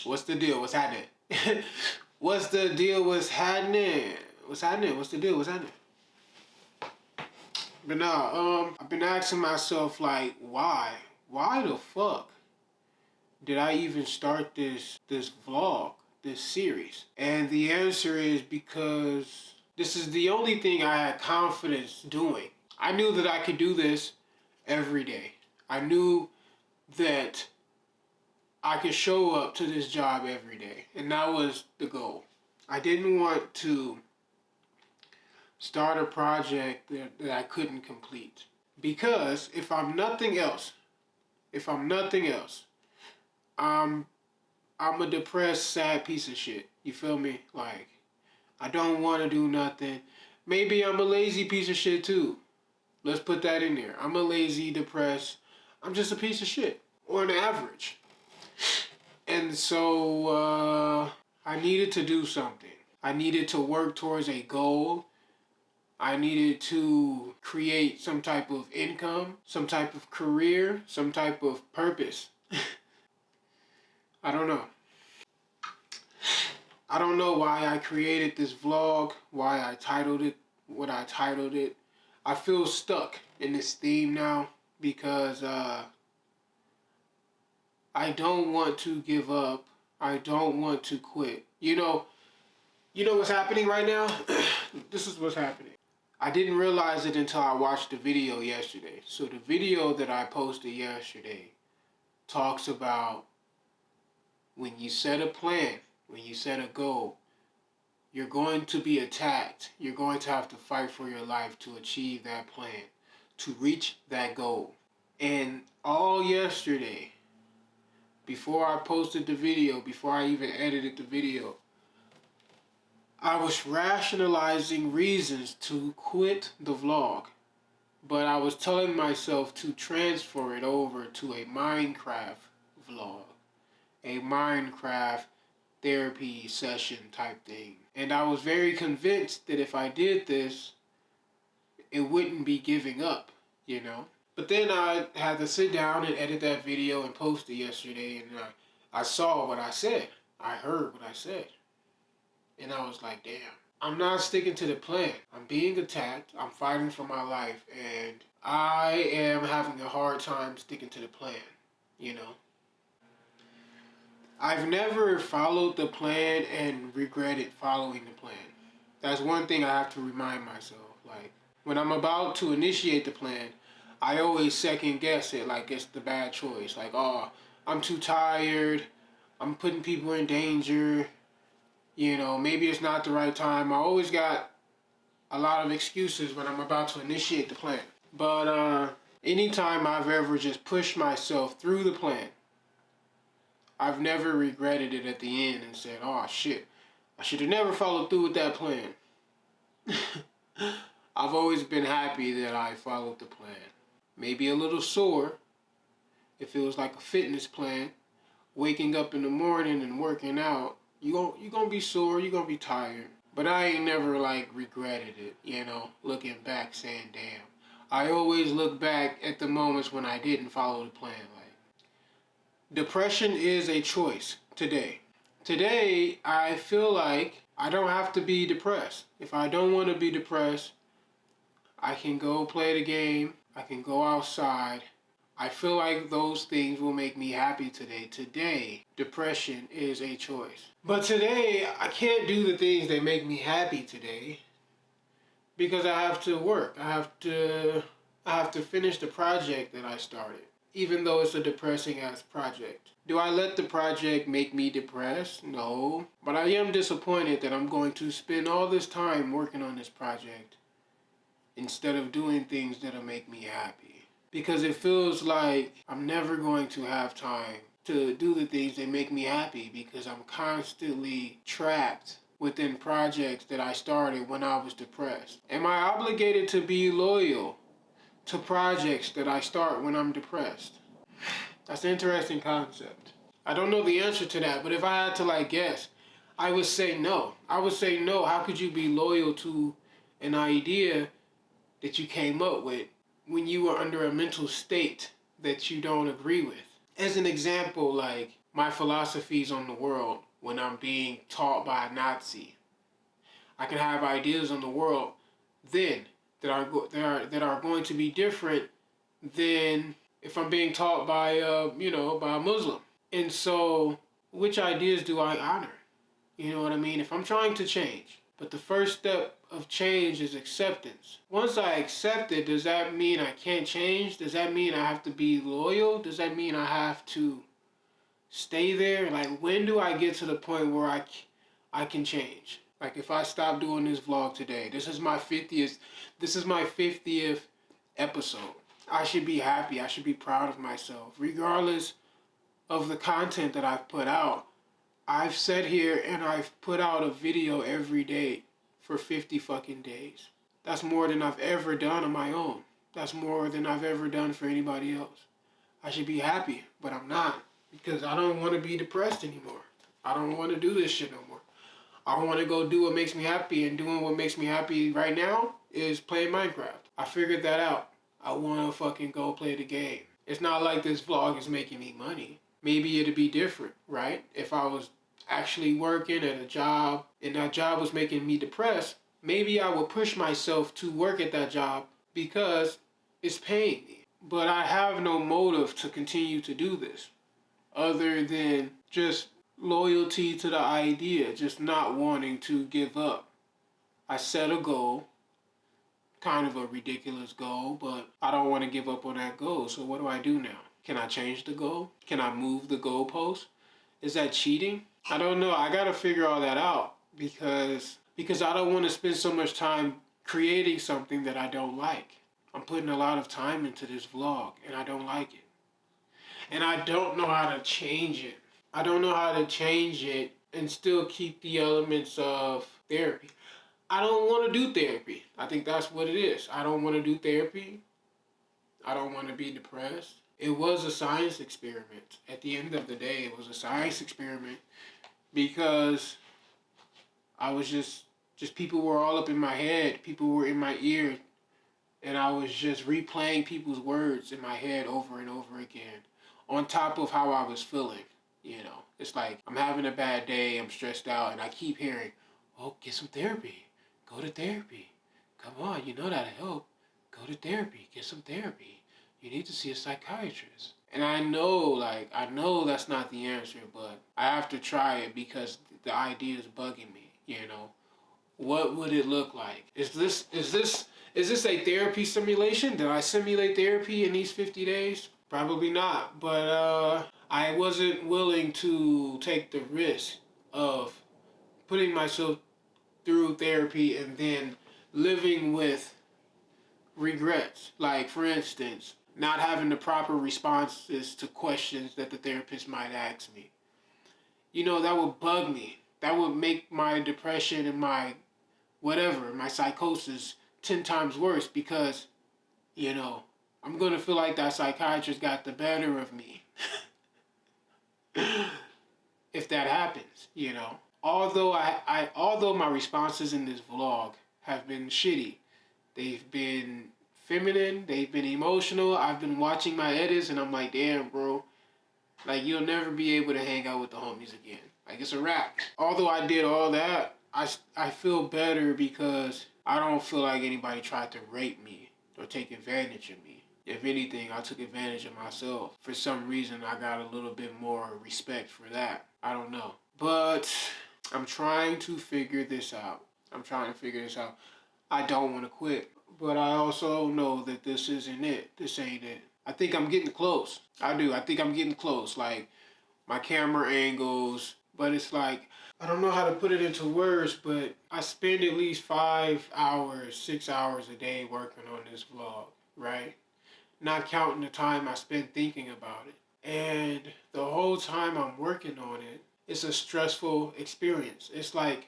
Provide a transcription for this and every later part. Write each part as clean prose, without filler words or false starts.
What's the deal? What's happening? What's the deal? What's happening? What's happening? What's the deal? What's happening? But nah, I've been asking myself, like, why? Why the fuck did I even start this vlog, this series? And the answer is because this is the only thing I had confidence doing. I knew that I could do this every day. I knew that I could show up to this job every day. And that was the goal. I didn't want to start a project that I couldn't complete. Because if I'm nothing else, I'm a depressed, sad piece of shit. You feel me? Like, I don't want to do nothing. Maybe I'm a lazy piece of shit too. Let's put that in there. I'm a lazy, depressed, I'm just a piece of shit. On average. And so, I needed to do something. I needed to work towards a goal. I needed to create some type of income, some type of career, some type of purpose. I don't know. I don't know why I created this vlog, why I titled it what I titled it. I feel stuck in this theme now because I don't want to give up. I don't want to quit. You know what's happening right now? This is what's happening. I didn't realize it until I watched the video yesterday. So the video that I posted yesterday talks about when you set a plan, when you set a goal, you're going to be attacked. You're going to have to fight for your life to achieve that plan, to reach that goal. And all yesterday, before I posted the video, before I even edited the video, I was rationalizing reasons to quit the vlog, but I was telling myself to transfer it over to a Minecraft vlog, a Minecraft therapy session type thing. And I was very convinced that if I did this, it wouldn't be giving up, you know? But then I had to sit down and edit that video and post it yesterday, and I saw what I said. I heard what I said. And I was like, damn, I'm not sticking to the plan. I'm being attacked. I'm fighting for my life. And I am having a hard time sticking to the plan, you know? I've never followed the plan and regretted following the plan. That's one thing I have to remind myself. Like, when I'm about to initiate the plan, I always second guess it like it's the bad choice. Like, oh, I'm too tired. I'm putting people in danger. You know, maybe it's not the right time. I always got a lot of excuses when I'm about to initiate the plan. But anytime I've ever just pushed myself through the plan, I've never regretted it at the end and said, oh shit, I should have never followed through with that plan. I've always been happy that I followed the plan. Maybe a little sore if it was like a fitness plan, waking up in the morning and working out. You gonna be sore, you gonna be tired. But I ain't never like regretted it, you know, looking back saying, damn. I always look back at the moments when I didn't follow the plan. Like, depression is a choice today. Today, I feel like I don't have to be depressed. If I don't want to be depressed, I can go play the game, I can go outside. I feel like those things will make me happy today. Today, depression is a choice. But today, I can't do the things that make me happy today because I have to work. I have to finish the project that I started, even though it's a depressing ass project. Do I let the project make me depressed? No. But I am disappointed that I'm going to spend all this time working on this project instead of doing things that'll make me happy. Because it feels like I'm never going to have time to do the things that make me happy because I'm constantly trapped within projects that I started when I was depressed. Am I obligated to be loyal to projects that I start when I'm depressed? That's an interesting concept. I don't know the answer to that, but if I had to like guess, I would say no. I would say no. How could you be loyal to an idea that you came up with when you were under a mental state that you don't agree with? As an example, like my philosophies on the world when I'm being taught by a Nazi. I can have ideas on the world then that are going to be different than if I'm being taught by by a Muslim. And so, which ideas do I honor? You know what I mean? If I'm trying to change, but the first step of change is acceptance. Once I accept it, does that mean I can't change? Does that mean I have to be loyal? Does that mean I have to stay there? Like, when do I get to the point where I can change? Like, if I stop doing this vlog today, this is my 50th episode. I should be happy. I should be proud of myself. Regardless of the content that I've put out, I've sat here and I've put out a video every day for 50 fucking days. That's more than I've ever done on my own. That's more than I've ever done for anybody else. I should be happy, but I'm not, because I don't want to be depressed anymore. I don't want to do this shit no more. I want to go do what makes me happy, and doing what makes me happy right now is playing Minecraft. I figured that out. I want to fucking go play the game. It's not like this vlog is making me money. Maybe it'd be different, right? If I was actually working at a job and that job was making me depressed, maybe I would push myself to work at that job because it's paying me. But I have no motive to continue to do this other than just loyalty to the idea, just not wanting to give up. I set a goal, kind of a ridiculous goal, but I don't want to give up on that goal. So what do I do now? Can I change the goal? Can I move the goalpost? Is that cheating? I don't know. I gotta figure all that out because I don't want to spend so much time creating something that I don't like. I'm putting a lot of time into this vlog and I don't like it. And I don't know how to change it. I don't know how to change it and still keep the elements of therapy. I don't want to do therapy. I think that's what it is. I don't want to do therapy. I don't want to be depressed. It was a science experiment. At the end of the day, it was a science experiment because I was just people were all up in my head. People were in my ear. And I was just replaying people's words in my head over and over again on top of how I was feeling. You know, it's like I'm having a bad day, I'm stressed out, and I keep hearing, oh, get some therapy. Go to therapy. Come on, you know that'll help. Go to therapy. Get some therapy. You need to see a psychiatrist. And I know that's not the answer, but I have to try it because the idea is bugging me, you know. What would it look like? Is this a therapy simulation? Did I simulate therapy in these 50 days? Probably not, but I wasn't willing to take the risk of putting myself through therapy and then living with regrets. Like, for instance, not having the proper responses to questions that the therapist might ask me. You know, that would bug me. That would make my depression and my psychosis 10 times worse because, you know, I'm going to feel like that psychiatrist got the better of me. If that happens, you know. Although my responses in this vlog have been shitty, they've been feminine, they've been emotional. I've been watching my edits and I'm like, damn, bro, like, you'll never be able to hang out with the homies again. Like, it's a wrap. Although I did all that, I feel better because I don't feel like anybody tried to rape me or take advantage of me. If anything, I took advantage of myself. For some reason, I got a little bit more respect for that. I don't know. But I'm trying to figure this out. I don't want to quit. But I also know that this isn't it. This ain't it. I think I'm getting close. I do. I think I'm getting close. Like, my camera angles. But it's like, I don't know how to put it into words, but I spend at least 5 hours, 6 hours a day working on this vlog, right? Not counting the time I spend thinking about it. And the whole time I'm working on it, it's a stressful experience. It's like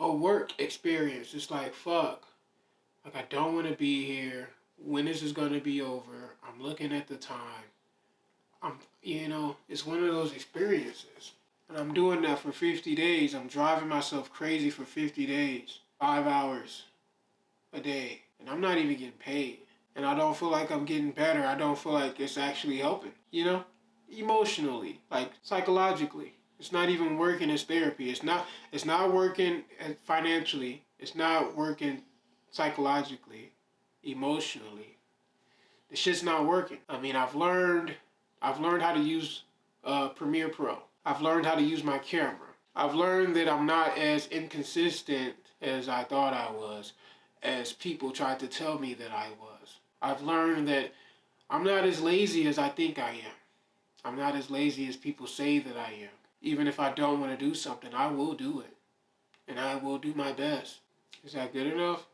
a work experience. It's like, fuck. Like, I don't want to be here. When is this going to be over? I'm looking at the time. It's one of those experiences. And I'm doing that for 50 days. I'm driving myself crazy for 50 days. 5 hours a day. And I'm not even getting paid. And I don't feel like I'm getting better. I don't feel like it's actually helping, you know? emotionally, like psychologically. It's not even working as therapy. It's not working financially. It's not working psychologically, emotionally. The shit's not working. I mean, I've learned how to use Premiere Pro. I've learned how to use my camera. I've learned that I'm not as inconsistent as I thought I was, as people tried to tell me that I was. I've learned that I'm not as lazy as I think I am. I'm not as lazy as people say that I am. Even if I don't want to do something, I will do it. And I will do my best. Is that good enough?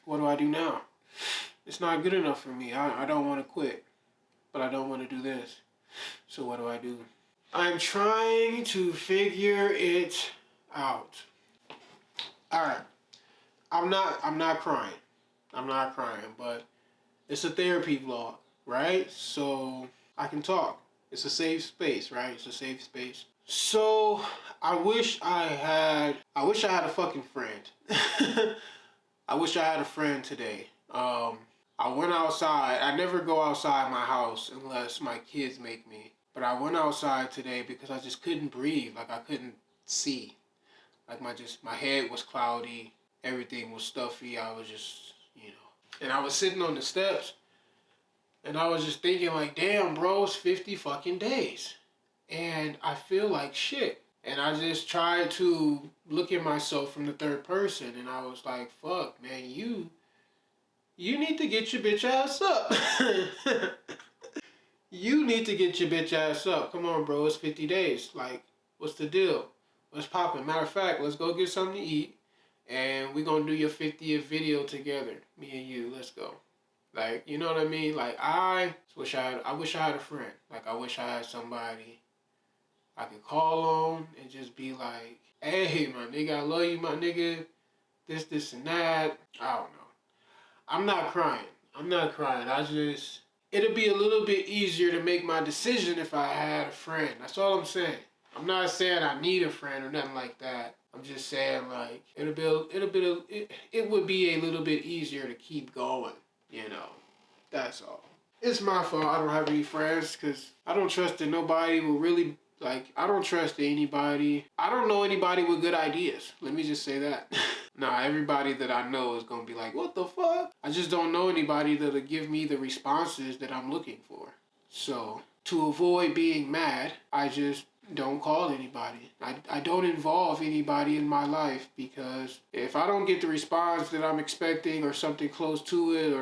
What do I do now? It's not good enough for me. I don't want to quit. But I don't want to do this. So what do I do? I'm trying to figure it out. Alright. I'm not crying. I'm not crying, but it's a therapy vlog, right? So I can talk. It's a safe space, right? It's a safe space. So I wish I had a fucking friend. I wish I had a friend today. I went outside. I never go outside my house unless my kids make me. But I went outside today because I just couldn't breathe. Like I couldn't see. Like my head was cloudy. Everything was stuffy. I was just, And I was sitting on the steps and I was just thinking like, damn, bro, it's 50 fucking days. And I feel like shit. And I just tried to look at myself from the third person and I was like, fuck, man, you need to get your bitch ass up. You need to get your bitch ass up. Come on, bro. It's 50 days. Like, what's the deal? What's poppin'? Matter of fact, let's go get something to eat. And we're going to do your 50th video together. Me and you. Let's go. Like, you know what I mean? Like, I wish I had a friend. Like, I wish I had somebody I could call on and just be like, hey, my nigga, I love you, my nigga. This, and that. I don't know. I'm not crying. It'd be a little bit easier to make my decision if I had a friend. That's all I'm saying. I'm not saying I need a friend or nothing like that. I'm just saying like it would be a little bit easier to keep going. That's all. It's my fault. I don't have any friends because I don't trust that nobody will really I don't trust anybody. I don't know anybody with good ideas. Let me just say that. Nah, everybody that I know is going to be like, what the fuck? I just don't know anybody that'll give me the responses that I'm looking for. So, to avoid being mad, I just don't call anybody. I don't involve anybody in my life because if I don't get the response that I'm expecting or something close to it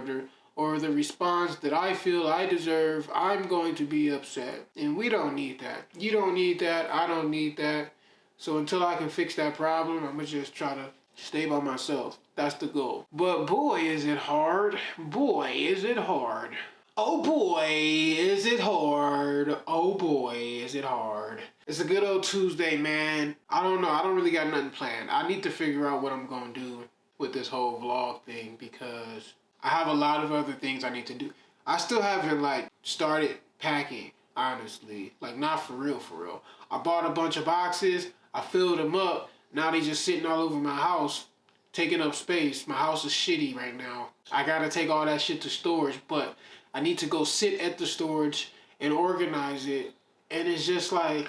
or the response that I feel I deserve, I'm going to be upset. And we don't need that. You don't need that. I don't need that. So until I can fix that problem, I'm going to just try to stay by myself. That's the goal. But boy, is it hard. Boy, is it hard. Oh boy, is it hard. Oh boy, is it hard. It's a good old Tuesday, man. I don't know. I don't really got nothing planned. I need to figure out what I'm going to do with this whole vlog thing because I have a lot of other things I need to do. I still haven't started packing, honestly. Not for real, for real. I bought a bunch of boxes. I filled them up. Now they just sitting all over my house, taking up space. My house is shitty right now. I gotta take all that shit to storage, but I need to go sit at the storage and organize it. And it's just like,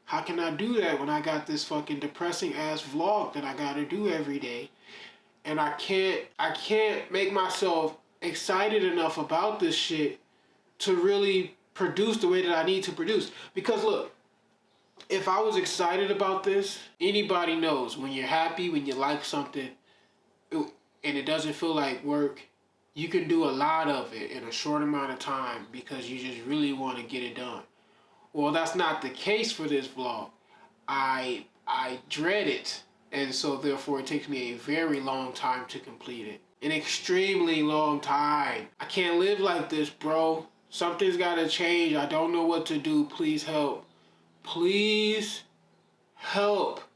how can I do that when I got this fucking depressing ass vlog that I gotta do every day? And I can't make myself excited enough about this shit to really produce the way that I need to produce. Because look, if I was excited about this, anybody knows when you're happy, when you like something, and it doesn't feel like work, you can do a lot of it in a short amount of time because you just really want to get it done. Well, that's not the case for this vlog. I dread it. And so therefore it takes me a very long time to complete it. An extremely long time. I can't live like this, bro. Something's gotta change. I don't know what to do. Please help. Please help.